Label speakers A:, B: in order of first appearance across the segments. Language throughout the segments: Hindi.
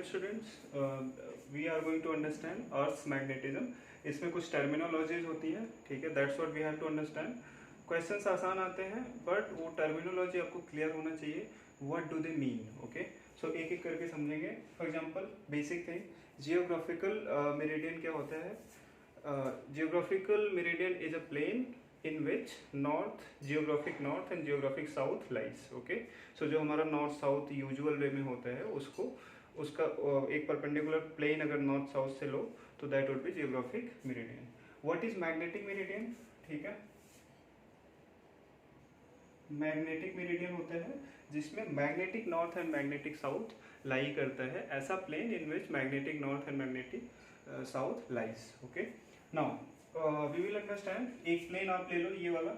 A: Students, we are going to understand earth's magnetism. इसमें कुछ टर्मिनोलॉजीज होती है, ठीक है, that's what we have to understand. Questions आसान आते हैं बट वो टर्मिनोलॉजी आपको क्लियर होना चाहिए, what do they mean. Okay, so एक एक करके समझेंगे। For example basic thing, geographical meridian क्या होता है? Geographical meridian is a plane in which north, geographic north and geographic south lies. Okay, so जो हमारा नॉर्थ साउथ यूजुअल वे में होता है उसका एक परपेंडिकुलर प्लेन अगर नॉर्थ साउथ से लो तो that would be geographic meridian. What is magnetic meridian? ठीक है, मैग्नेटिक मेरिडियन होता है जिसमें magnetic north and magnetic south lie करता है, ऐसा plane in which magnetic north and magnetic south lies. Okay, now we will understand. एक प्लेन आप ले लो ये वाला,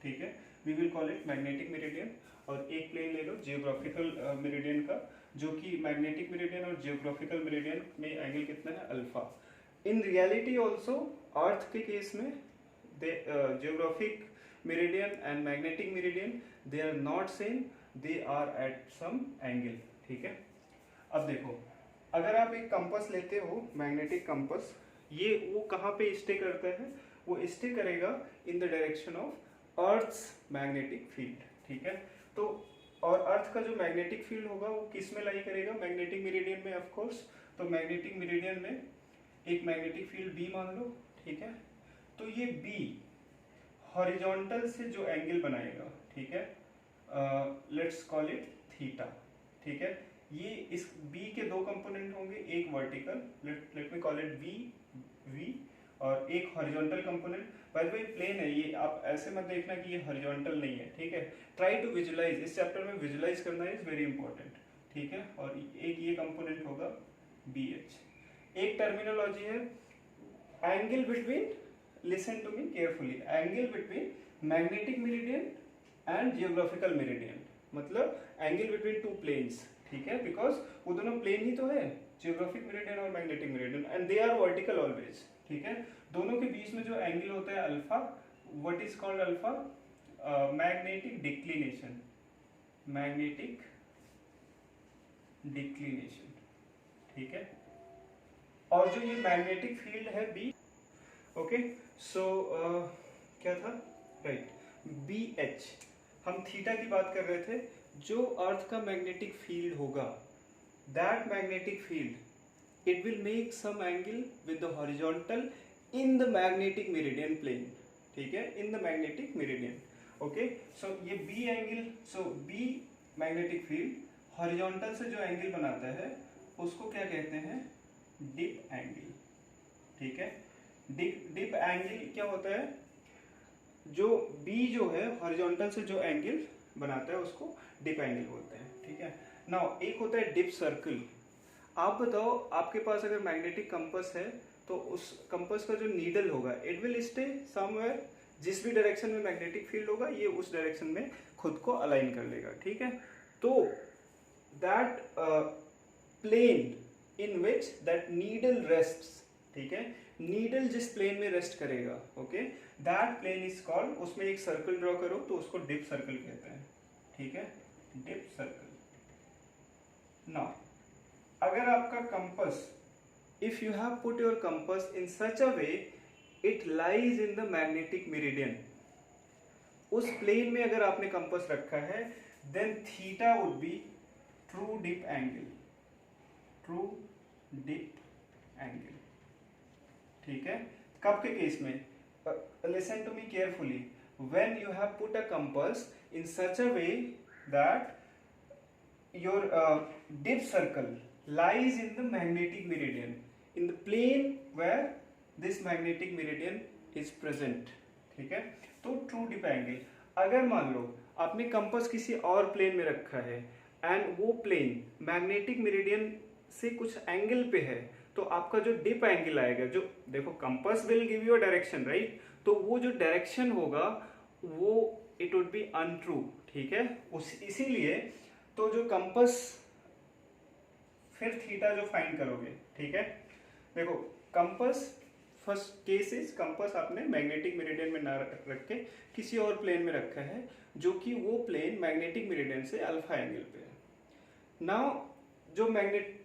A: ठीक है, we will call it magnetic meridian. और एक प्लेन ले लो जियोग्राफिकल मेरिडियन का, जो कि मैग्नेटिक मेरिडियन और जियोग्राफिकल मेरिडियन में एंगल कितना है? Alpha. In reality also earth के केस में geographic meridian and magnetic meridian they are not same, they are at some angle. ठीक है, अब देखो, अगर आप एक कंपास लेते हो, मैग्नेटिक कंपास, ये वो कहाँ पे स्टे करता है? वो स्टे करेगा in the direction of earth's magnetic field. ठीक है, तो और अर्थ का जो मैग्नेटिक फील्ड होगा वो किस में लाई करेगा? मैग्नेटिक मेरिडियन में, ऑफ कोर्स। तो मैग्नेटिक मेरिडियन में एक मैग्नेटिक फील्ड बी मान लो, ठीक है, तो ये बी हॉरिजॉन्टल से जो एंगल बनाएगा, ठीक है, लेट्स कॉल इट थीटा। ठीक है, ये इस बी के दो कंपोनेंट होंगे, एक vertical, let me call it V, और एक horizontal component. By the way plane है ये, आप ऐसे मत देखना कि ये हॉरिजॉन्टल नहीं है। ठीक है, ट्राई टू विजुलाइज, इस चैप्टर में विजुलाइज करना इज वेरी इंपॉर्टेंट। ठीक है, और एक ये कंपोनेंट होगा बी एच। एक टर्मिनोलॉजी है angle between, listen to me carefully, angle between magnetic meridian and geographical meridian, मतलब एंगल बिटवीन टू प्लेन्स। ठीक है, बिकॉज वो दोनों प्लेन ही तो है, जियोग्राफिक मेरिडियन और magnetic meridian, and they are vertical always. ठीक है, दोनों के बीच में जो एंगल होता है alpha, what is called alpha? Magnetic declination, magnetic declination. ठीक है, और जो ये मैग्नेटिक फील्ड है बी, ओके, सो क्या था? Right, B H. हम थीटा की बात कर रहे थे। जो अर्थ का मैग्नेटिक फील्ड होगा, that magnetic field it will make some angle with the horizontal in the magnetic meridian plane. ठीक है, in the magnetic meridian. Okay, so ये B angle, so B magnetic field horizontal से जो एंगल बनाता है उसको क्या कहते हैं? Dip angle. ठीक है, डिप एंगल क्या होता है? जो B जो है हॉरिजॉन्टल से जो एंगल बनाता है उसको डिप एंगल बोलते हैं। ठीक है, नाउ एक होता है डिप सर्कल। आप बताओ, आपके पास अगर मैग्नेटिक कंपास है तो उस कंपास का जो नीडल होगा, इट विल स्टे समवेयर, जिस भी डायरेक्शन में मैग्नेटिक फील्ड होगा ये उस डायरेक्शन में खुद को अलाइन कर लेगा। ठीक है, तो that plane in which that needle rests, ठीक है, नीडल जिस प्लेन में रेस्ट करेगा, okay, that plane is called, उसमें एक सर्कल ड्रॉ करो तो उसको डिप सर्कल कहते हैं। ठीक है, डिप सर्कल। नाउ अगर आपका compass, if you have put your compass in such a way it lies in the magnetic meridian, उस प्लेन में अगर आपने कंपास रखा है, then theta would be true dip angle, true dip angle. ठीक है, कब के केस में? Listen to me carefully, when you have put a compass in such a way that your dip circle lies in the magnetic meridian, in the plane where this magnetic meridian is present. ठीक है, तो ट्रू डिप एंगल। अगर मान लो आपने कंपास किसी और प्लेन में रखा है एंड वो प्लेन मैग्नेटिक मेरिडियन से कुछ एंगल पे है, तो आपका जो डिप एंगल आएगा, जो देखो compass will give you a direction, right, तो वो जो डायरेक्शन होगा वो इट वुड बी अनट्रू। ठीक है, इसीलिए तो जो कंपास फिर थीटा जो फाइंड करोगे, ठीक है, देखो compass first case is compass आपने मैग्नेटिक मेरिडियन में ना रख के किसी और प्लेन में रखा है, जो कि वो प्लेन मैग्नेटिक मेरिडियन से अल्फा एंगल पे है। नाउ जो magnet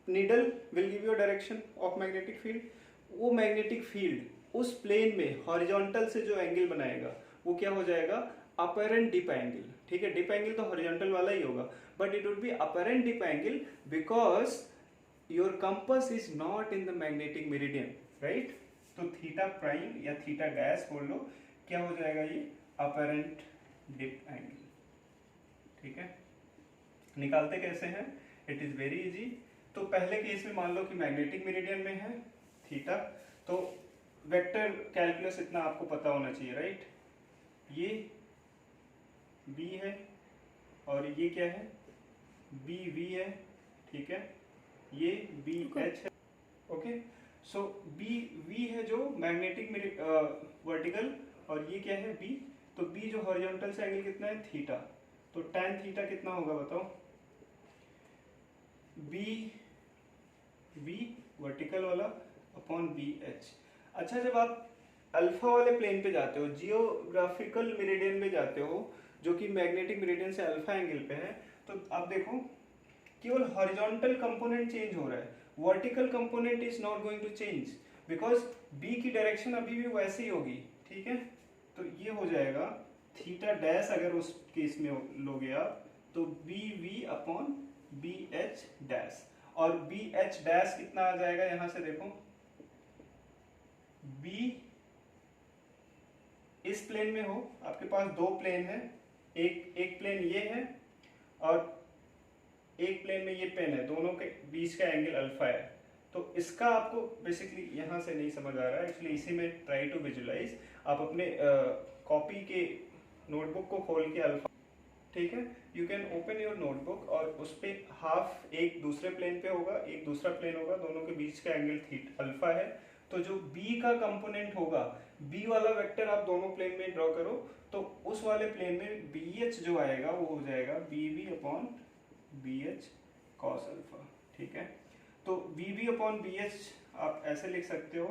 A: needle will give you direction of magnetic field, वो मैग्नेटिक फील्ड उस प्लेन में हॉरिजॉन्टल से जो एंगल बनाएगा वो क्या हो जाएगा, अपरेंट डिप एंगल। ठीक है, डिप एंगल तो हॉरिजॉन्टल वाला ही होगा, but it would be apparent dip angle because your compass is not in the magnetic meridian, right. तो थीटा प्राइम या थीटा डैश बोल लो, क्या हो जाएगा ये, अपरेंट डिप एंगल। ठीक है, निकालते कैसे हैं, इट इज वेरी इजी। तो पहले केस में मान लो कि मैग्नेटिक मेरिडियन में है थीटा, तो वेक्टर कैलकुलस इतना आपको पता होना चाहिए, राइट। ये बी है और ये क्या है, बी वी है। ठीक है, ये बी एच है। ओके, सो बी वी है जो मैग्नेटिक वर्टिकल, और ये क्या है बी, तो बी जो हॉरिजॉन्टल से एंगल कितना है, थीटा। तो tan थीटा कितना होगा बताओ, बी वी वर्टिकल वाला अपॉन बी एच। अच्छा, जब आप अल्फा वाले प्लेन पे जाते हो, जियोग्राफिकल मेरिडियन में जाते हो, जो कि मैग्नेटिक मेरिडियन से अल्फा एंगल पे है, तो आप देखो केवल हॉरिजॉन्टल कंपोनेंट चेंज हो रहा है, vertical component is not going to change because B की डायरेक्शन अभी भी वैसे ही होगी। ठीक है, तो ये हो जाएगा थीटा डैश, अगर उस केस में लोगे आप, तो B V upon B H dash, और बी एच डैश कितना आ जाएगा, यहां से देखो बी इस प्लेन में हो, आपके पास दो प्लेन है, एक प्लेन ये है और एक प्लेन में ये प्लेन है, दोनों के बीच का एंगल अल्फा है। तो इसका आपको बेसिकली यहां से नहीं समझ आ रहा है, एक्चुअली इसी में ट्राई टू विजुलाइज। आप अपने कॉपी के नोटबुक को खोल के अल्फा, ठीक है, you can open your notebook और उस पे हाफ एक दूसरे प्लेन पे होगा, एक दूसरा प्लेन होगा, दोनों के बीच का एंगल थीटा अल्फा है। तो जो b का कंपोनेंट होगा, b वाला वेक्टर आप दोनों प्लेन में ड्रॉ करो, तो उस वाले प्लेन में bh जो आएगा वो हो जाएगा bv upon bh cos alpha. ठीक है, तो bv अपॉन bh आप ऐसे लिख सकते हो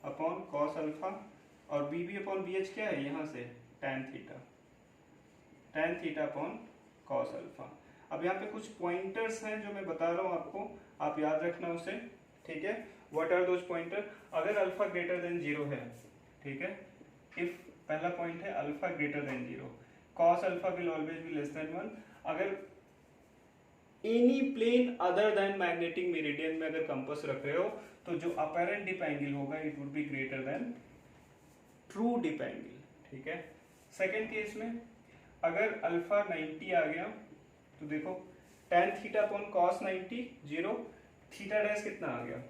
A: अपॉन cos अल्फा, और bv अपॉन bh क्या है, यहाँ से tan theta, tan theta upon cos alpha. अब यहाँ पे कुछ पॉइंटर्स हैं जो मैं बता रहा हूँ आपको, आप याद रखना उसे। ठीक है, व्हाट आर दोज पॉइंटर, अगर अल्फा ग्रेटर देन 0 है, ठीक है, इफ पहला पॉइंट है alpha greater than 0, cos alpha will always be less than 1। अगर any plane other than magnetic meridian में अगर कंपास रख रहे हो, तो जो अपरेंट डिप एंगल होगा it would be greater than true dip angle. ठीक है, सेकेंड केस में अगर अल्फा 90 आ गया, तो देखो tan theta upon cos 90 0, theta dash कितना आ गया,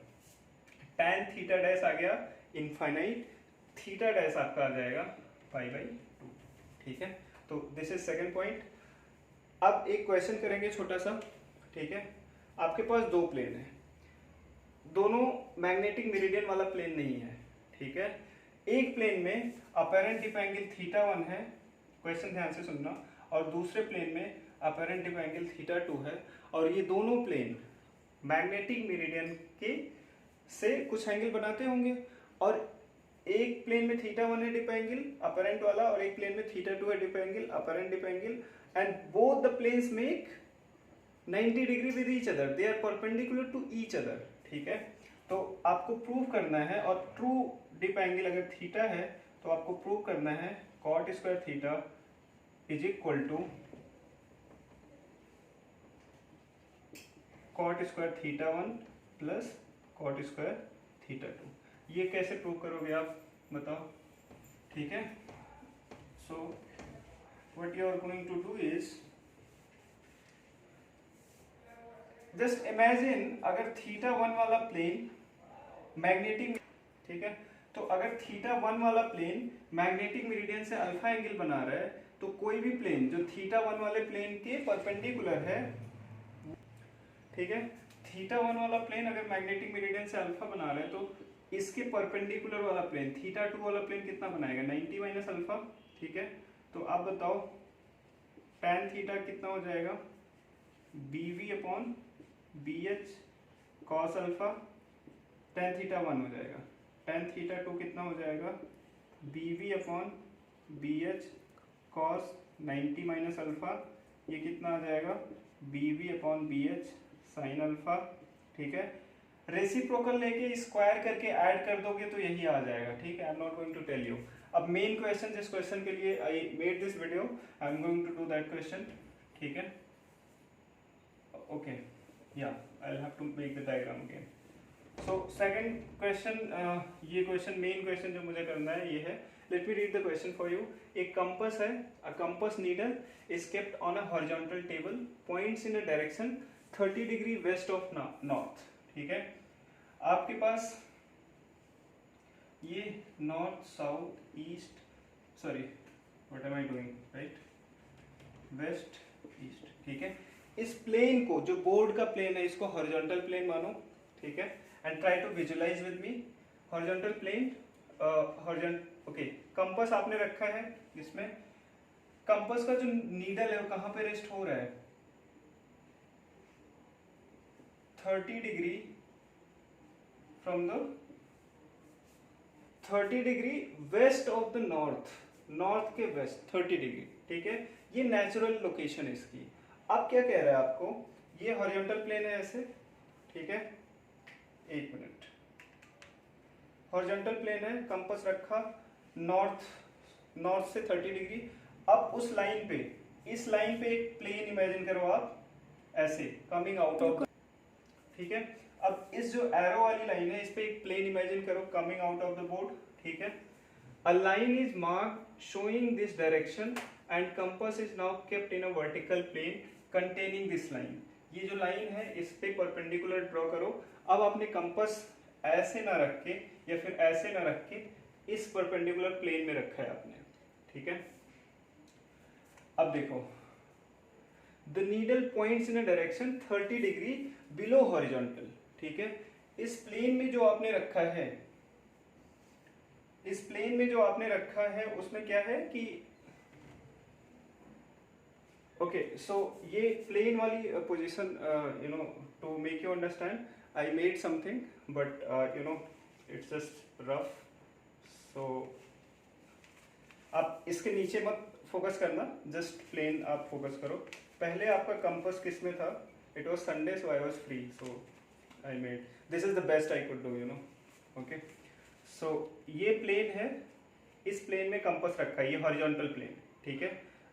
A: tan थीटा डैश आ गया इनफाइनाइट, थीटा डैश आपका आ जाएगा पाई बाई 2। ठीक है, तो दिस इज सेकंड पॉइंट। अब एक क्वेश्चन करेंगे छोटा सा। ठीक है, आपके पास दो प्लेन है, दोनों मैग्नेटिक मेरिडियन वाला प्लेन नहीं है। ठीक है, एक प्लेन में अपरेंट डिप एंगल थीटा 1 है, क्वेश्चन ध्यान से सुनना, और दूसरे प्लेन में अपरेंट डिप एंगल थीटा 2 है, और ये दोनों प्लेन मैग्नेटिक मेरिडियन के से कुछ एंगल बनाते होंगे, और एक प्लेन में थीटा 1 है डिप एंगल अपरेंट वाला, और एक प्लेन में थीटा 2 है dip angle apparent dip angle, and both the planes make 90 degree with each other, they are perpendicular to each other. ठीक है, तो आपको प्रूव करना है, और ट्रू डिप एंगल अगर थीटा है तो आपको प्रूव करना है cot square theta is equal to cot square theta 1 plus cot square theta 2। ये कैसे प्रूव करोगे आप बताओ। ठीक है, so what you are going to do is just imagine, अगर थीटा 1 वाला प्लेन मैग्नेटिक, ठीक है, तो अगर थीटा 1 वाला प्लेन मैग्नेटिक मेरिडियन से अल्फा एंगल बना रहा है, तो कोई भी प्लेन जो थीटा 1 वाले प्लेन के परपेंडिकुलर है, ठीक है, थीटा 1 वाला प्लेन अगर मैग्नेटिक मेरिडियन से अल्फा बना रहा है, तो इसके परपेंडिकुलर वाला प्लेन थीटा 2 वाला प्लेन कितना बनाएगा, 90 माइनस अल्फा। ठीक है, तो आप बताओ tan थीटा कितना हो जाएगा, bv upon bh cos alpha, tan theta 1 हो जाएगा, tan थीटा 2 कितना हो जाएगा, bv upon bh cos 90 minus alpha, ये कितना आ जाएगा, bv upon bh sin alpha, ठीक है। रेसिप्रोकल लेके स्क्वायर करके ऐड कर दोगे तो यही आ जाएगा, ठीक है। I am not going to tell you. अब मेन क्वेश्चन, जिस क्वेश्चन के लिए I made this video, I am going to do that question, ठीक है। ओके, या I will have to make the diagram again. So second question, ये क्वेश्चन मेन क्वेश्चन जो मुझे करना है ये है, let me read the question for you. एक कंपास है, a compass needle is kept on a horizontal table, points in a direction 30 degree west of north, ठीक है। आपके पास ये north, south, east, sorry what am I doing, right, west, east, ठीक है। इस प्लेन को, जो बोर्ड का प्लेन है, इसको हॉरिजॉन्टल प्लेन मानो, ठीक है। And try to visualize with me horizontal plane, okay. Compass आपने रखा है इसमें, कंपास का जो नीडल है वो कहां पे रेस्ट हो रहा है, 30 degree from the 30 degree west of the north, north के वेस्ट 30 डिग्री, ठीक है। ये नेचुरल लोकेशन है इसकी। अब क्या कह रहा है आपको, ये हॉरिजॉन्टल प्लेन है ऐसे, ठीक है। एक मिनट, हॉरिजॉन्टल प्लेन है, कंपास रखा नॉर्थ से 30 डिग्री। अब उस लाइन पे, इस लाइन पे एक प्लेन इमेजिन करो आप, ऐसे कमिंग आउट ऑफ, ठीक है। अब इस जो एरो वाली लाइन है, इस पे एक प्लेन इमेजिन करो coming out of the board, ठीक है। A line is marked showing this direction and compass is now kept in a vertical plane containing this line. ये जो लाइन है इस पे परपेंडिकुलर ड्रॉ करो। अब आपने कंपास ऐसे ना रख के या फिर ऐसे ना रख के इस परपेंडिकुलर प्लेन में रखा है आपने, ठीक है। अब देखो, the needle points in a direction 30 degree below horizontal, ठीक है। इस प्लेन में जो आपने रखा है, इस प्लेन में जो आपने रखा है उसमें क्या है कि ओके, सो ये प्लेन वाली position, you know, to make you understand I made something but you know it's just rough. So आप इसके नीचे मत फोकस करना, जस्ट प्लेन आप फोकस करो। पहले आपका कंपास किस में था, it was Sunday so I was free, so I made this is the best I could do, you know, okay. So ये प्लेन है, इस प्लेन में कंपास रखा है, ये हॉरिजॉन्टल प्लेन, ठीक है।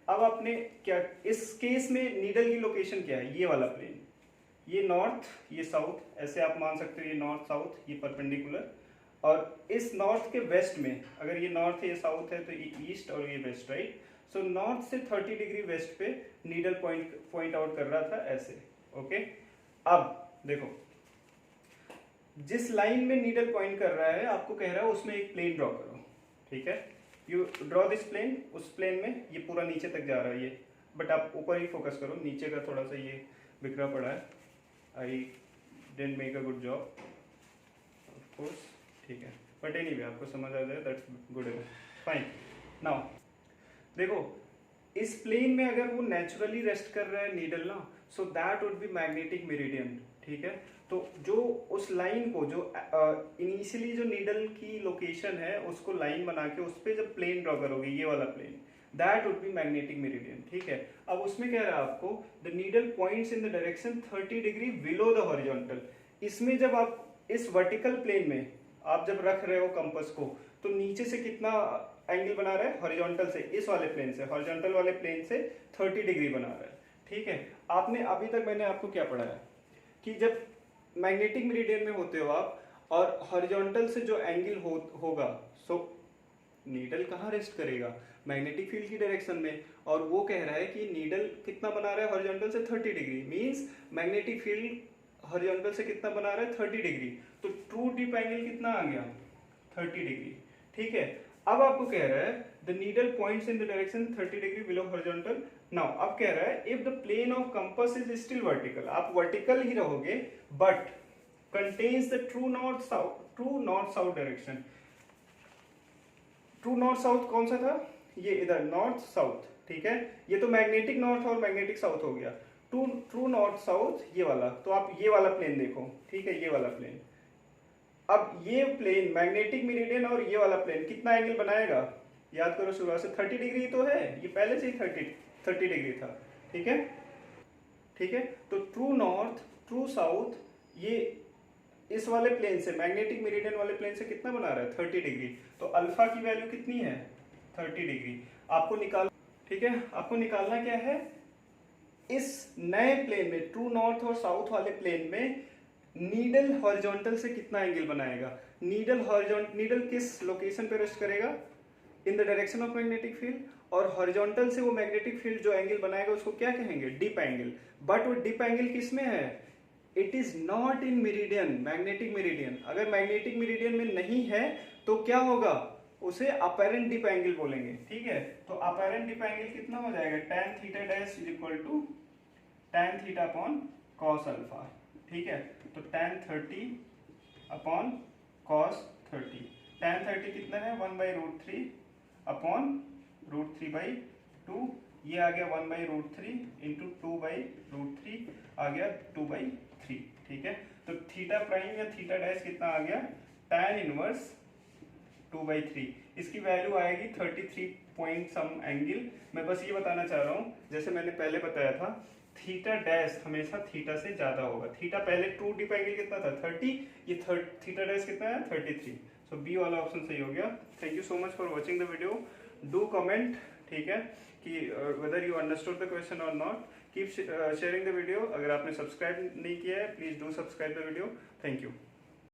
A: अब आपने क्या, इस केस में नीडल की लोकेशन क्या है, ये वाला प्लेन, ये नॉर्थ, ये साउथ, ऐसे आप मान सकते हो, ये नॉर्थ साउथ, ये परपेंडिकुलर। और इस नॉर्थ के वेस्ट में, अगर ये नॉर्थ है ये साउथ है तो ये ईस्ट और ये वेस्ट, राइट। सो नॉर्थ से 30 डिग्री वेस्ट पे नीडल पॉइंट आउट कर रहा था ऐसे, ओके। अब देखो, जिस लाइन में नीडल पॉइंट कर रहा है आपको कह रहा है उसमें एक प्लेन ड्रॉ करो, ठीक है। यू ड्रॉ दिस प्लेन, उस प्लेन में ये पूरा नीचे तक जा रहा है ये, बट आप ऊपर ही फोकस करो, नीचे का थोड़ा सा ये बिखरा पड़ा है, I didn't make a good job of course, ठीक है, बट एनीवे आपको समझ आ जाए, that's good enough, fine. Now देखो, इस प्लेन में अगर वो नेचुरली रेस्ट कर रहा है नीडल ना, so that would be magnetic meridian, ठीक है। तो जो उस लाइन को, जो इनिशियली जो नीडल की लोकेशन है उसको लाइन बना के उस पर जब प्लेन ड्रॉ करोगे, ये वाला plane, that would be magnetic meridian, ठीक है। अब उसमें कह रहा है आपको the needle points in the direction 30 degree below the horizontal. इसमें जब आप इस वर्टिकल प्लेन में आप जब रख रहे हो कंपास को, तो नीचे से कितना एंगल बना रहा है, हॉरिजॉन्टल से, इस वाले प्लेन से, हॉरिजॉन्टल वाले प्लेन से 30 डिग्री बना रहा है, ठीक है। आपने अभी तक मैंने आपको क्या पढ़ाया कि जब मैग्नेटिक मेरिडियन में होते हो आप और हॉरिजॉन्टल से जो एंगल होगा, सो नीडल कहाँ रेस्ट करेगा, मैग्नेटिक फील्ड की डायरेक्शन में। और वो कह रहा है कि नीडल कितना बना रहा है हॉरिजॉन्टल से 30 degree, means magnetic field horizontal से कितना बना रहा है 30 डिग्री। तो ट्रू डीप एंगल कितना आ गया 30 डिग्री, ठीक है। अब आपको कह रहा है the needle points in the direction 30 degree below horizontal. Now अब कह रहा है if the plane of compass is still vertical, आप वर्टिकल ही रहोगे but contains the true north south direction. True north south कौन सा था, ये इधर नॉर्थ साउथ, ठीक है। ये तो मैग्नेटिक नॉर्थ और मैग्नेटिक साउथ हो गया। ट्रू नॉर्थ साउथ ये वाला, तो आप ये वाला प्लेन देखो, ठीक है, ये वाला प्लेन। अब ये प्लेन मैग्नेटिक मेरिडियन और ये वाला प्लेन कितना एंगल बनाएगा, याद करो शुरुआत से 30 डिग्री तो है, ये पहले से ही 30 डिग्री था, ठीक है, ठीक है। तो ट्रू नॉर्थ, ट्रू साउथ ये इस वाले प्लेन से, मैग्नेटिक मेरिडियन वाले प्लेन से कितना बना रहा है 30 डिग्री, तो अल्फा की वैल्यू कितनी है 30 डिग्री आपको निकाल, ठीक है। आपको निकालना क्या है, इस नए प्लेन में ट्रू नॉर्थ और साउथ वाले प्लेन में नीडल हॉरिजॉन्टल से कितना एंगल बनाएगा। नीडल किस लोकेशन पे रेस्ट करेगा, in the direction of magnetic field, और हॉरिजॉन्टल से वो मैग्नेटिक फील्ड जो एंगल बनाएगा उसको क्या कहेंगे, डिप एंगल। बट वो डिप एंगल किस में है, it is not in meridian, magnetic meridian. अगर मैग्नेटिक मेरिडियन में नहीं है तो क्या होगा, उसे अपेरेंट डिप एंगल बोलेंगे, ठीक है। तो अपेरेंट डिप एंगल कितना हो जाएगा, tan theta dash is equal to tan theta upon cos alpha, ठीक है। तो tan 30 अपॉन cos 30, tan 30 कितना है 1/√3 अपॉन √3/2, ये आ गया 1/√3 इंटू 2/√3 आ गया 2/3, ठीक है। तो थीटा प्राइम या थीटा डैश कितना आ गया, tan इनवर्स 2/3, इसकी वैल्यू आएगी 33 पॉइंट सम एंगल। मैं बस ये बताना चाह रहा हूँ, जैसे मैंने पहले बताया था, थीटा डैश हमेशा थीटा से ज्यादा होगा। थीटा पहले ट्रू डिप एंगल कितना था 30, ये थीटा डैश कितना है 33, सो बी वाला ऑप्शन सही हो गया। Thank you so much for watching the video, do comment, ठीक है, कि whether you understood the question और not. Keep sharing the video. अगर आपने सब्सक्राइब नहीं किया है please do subscribe the video. Thank you.